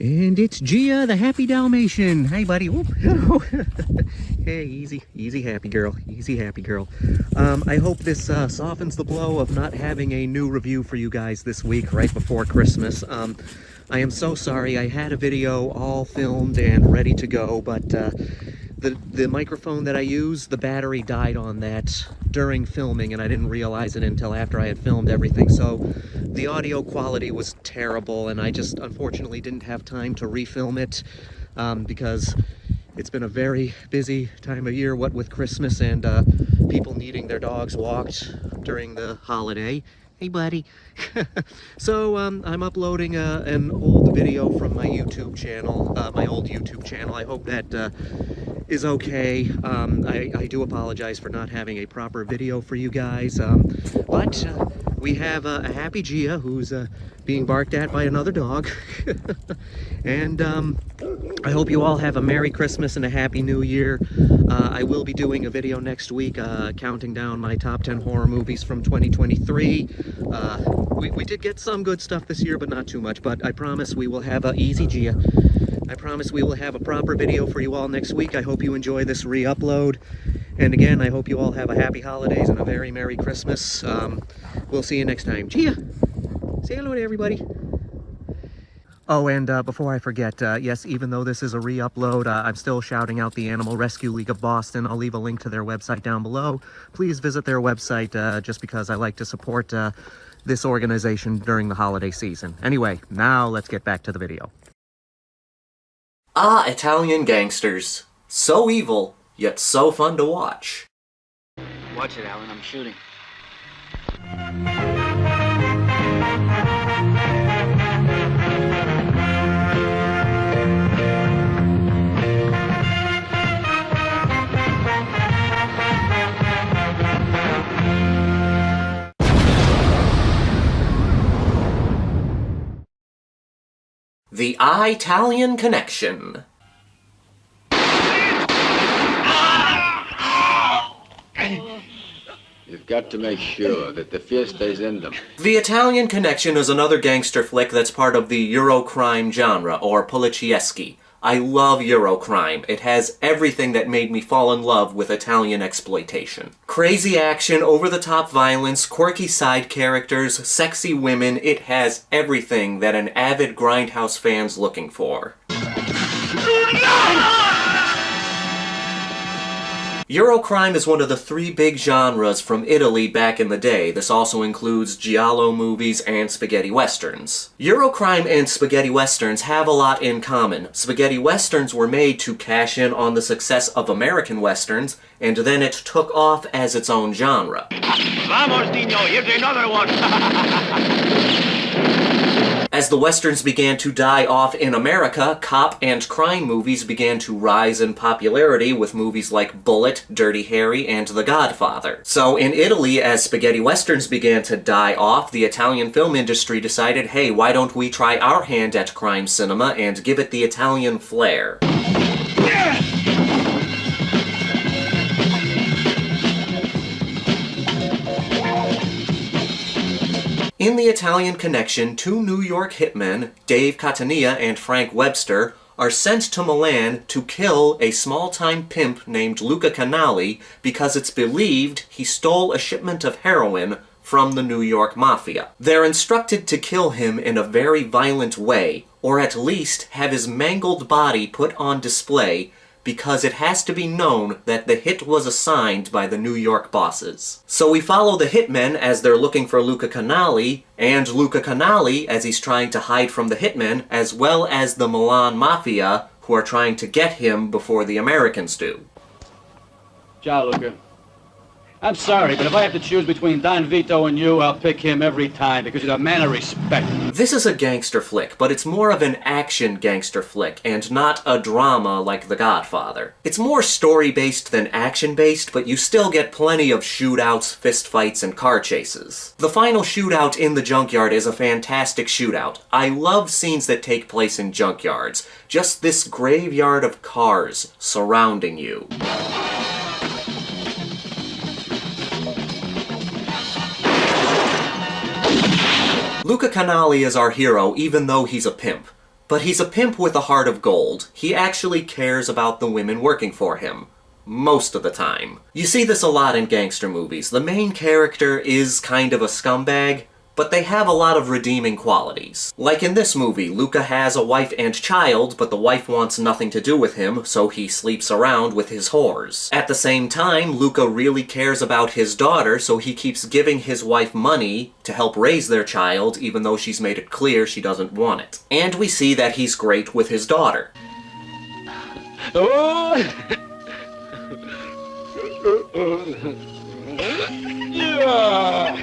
And it's Gia, the happy Dalmatian. Hey, buddy. Whoop. Hey, easy, happy girl. Easy, happy girl. I hope this softens the blow of not having a new review for you guys this week, right before Christmas. I am so sorry. I had a video all filmed and ready to go, but the microphone that I use, the battery died on that during filming, and I didn't realize it until after I had filmed everything. So the audio quality was terrible, and I just unfortunately didn't have time to refilm it because it's been a very busy time of year, what with Christmas and people needing their dogs walked during the holiday. Hey, buddy. So I'm uploading an old video from my YouTube channel, my old YouTube channel. I hope that is okay. I do apologize for not having a proper video for you guys, but we have a happy Gia who's being barked at by another dog. And I hope you all have a Merry Christmas and a Happy New Year. I will be doing a video next week counting down my top 10 horror movies from 2023. We did get some good stuff this year, but not too much. But I promise we will have a easy Gia. I promise we will have a proper video for you all next week. I hope you enjoy this re-upload. And again, I hope you all have a happy holidays and a very Merry Christmas. We'll see you next time. Gia! Say hello to everybody. Oh, and before I forget, yes, even though this is a re-upload, I'm still shouting out the Animal Rescue League of Boston. I'll leave a link to their website down below. Please visit their website just because I like to support this organization during the holiday season. Anyway, now let's get back to the video. Ah, Italian gangsters. So evil, yet so fun to watch. Watch it, Alan. I'm shooting. The Italian Connection. You've got to make sure that the fear stays in them. The Italian Connection is another gangster flick that's part of the Eurocrime genre, or Polizieschi. I love Eurocrime. It has everything that made me fall in love with Italian exploitation. Crazy action, over-the-top violence, quirky side characters, sexy women, it has everything that an avid Grindhouse fan's looking for. Eurocrime is one of the three big genres from Italy back in the day. This also includes giallo movies and spaghetti westerns. Eurocrime and spaghetti westerns have a lot in common. Spaghetti westerns were made to cash in on the success of American westerns, and then it took off as its own genre. Vamos, Dino, here's another one! As the westerns began to die off in America, cop and crime movies began to rise in popularity with movies like Bullet, Dirty Harry, and The Godfather. So in Italy, as spaghetti westerns began to die off, the Italian film industry decided, hey, why don't we try our hand at crime cinema and give it the Italian flair? In The Italian Connection, two New York hitmen, Dave Catania and Frank Webster, are sent to Milan to kill a small-time pimp named Luca Canali because it's believed he stole a shipment of heroin from the New York Mafia. They're instructed to kill him in a very violent way, or at least have his mangled body put on display, because it has to be known that the hit was assigned by the New York bosses. So we follow the hitmen as they're looking for Luca Canali, and Luca Canali as he's trying to hide from the hitmen, as well as the Milan Mafia, who are trying to get him before the Americans do. Ciao, Luca. I'm sorry, but if I have to choose between Don Vito and you, I'll pick him every time, because he's a man of respect. This is a gangster flick, but it's more of an action gangster flick, and not a drama like The Godfather. It's more story-based than action-based, but you still get plenty of shootouts, fistfights, and car chases. The final shootout in the junkyard is a fantastic shootout. I love scenes that take place in junkyards. Just this graveyard of cars surrounding you. Luca Canali is our hero, even though he's a pimp. But he's a pimp with a heart of gold. He actually cares about the women working for him. Most of the time. You see this a lot in gangster movies. The main character is kind of a scumbag, but they have a lot of redeeming qualities. Like in this movie, Luca has a wife and child, but the wife wants nothing to do with him, so he sleeps around with his whores. At the same time, Luca really cares about his daughter, so he keeps giving his wife money to help raise their child, even though she's made it clear she doesn't want it. And we see that he's great with his daughter.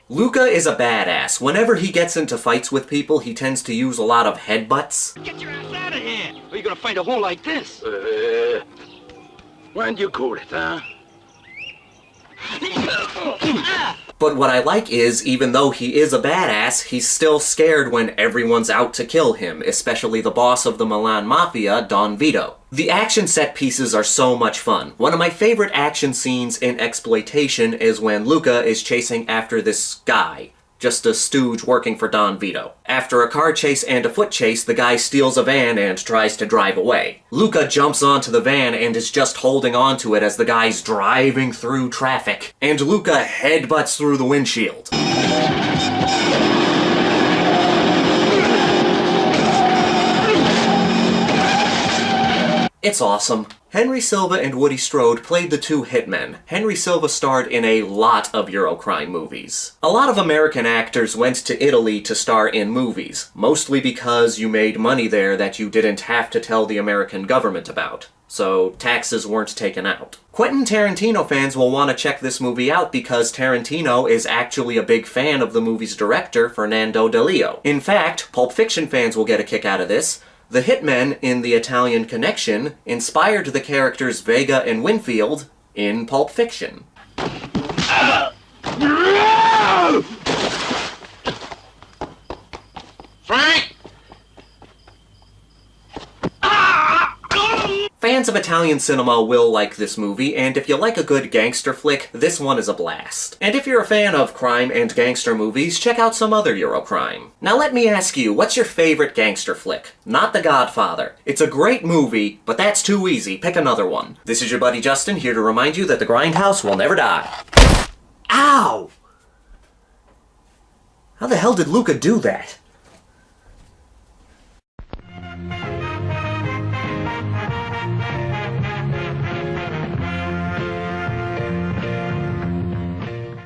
Luca is a badass. Whenever he gets into fights with people, he tends to use a lot of headbutts. Get your ass out of here! Or you're gonna find a hole like this. When you call it, huh? But what I like is, even though he is a badass, he's still scared when everyone's out to kill him, especially the boss of the Milan Mafia, Don Vito. The action set pieces are so much fun. One of my favorite action scenes in Exploitation is when Luca is chasing after this guy, just a stooge working for Don Vito. After a car chase and a foot chase, the guy steals a van and tries to drive away. Luca jumps onto the van and is just holding onto it as the guy's driving through traffic. And Luca headbutts through the windshield. It's awesome. Henry Silva and Woody Strode played the two hitmen. Henry Silva starred in a lot of Eurocrime movies. A lot of American actors went to Italy to star in movies, mostly because you made money there that you didn't have to tell the American government about, so taxes weren't taken out. Quentin Tarantino fans will want to check this movie out because Tarantino is actually a big fan of the movie's director, Fernando Di Leo. In fact, Pulp Fiction fans will get a kick out of this. The hitmen in The Italian Connection inspired the characters Vega and Winfield in Pulp Fiction. Frank! Fans of Italian cinema will like this movie, and if you like a good gangster flick, this one is a blast. And if you're a fan of crime and gangster movies, check out some other Eurocrime. Now let me ask you, what's your favorite gangster flick? Not The Godfather. It's a great movie, but that's too easy. Pick another one. This is your buddy Justin, here to remind you that the Grindhouse will never die. Ow! How the hell did Luca do that?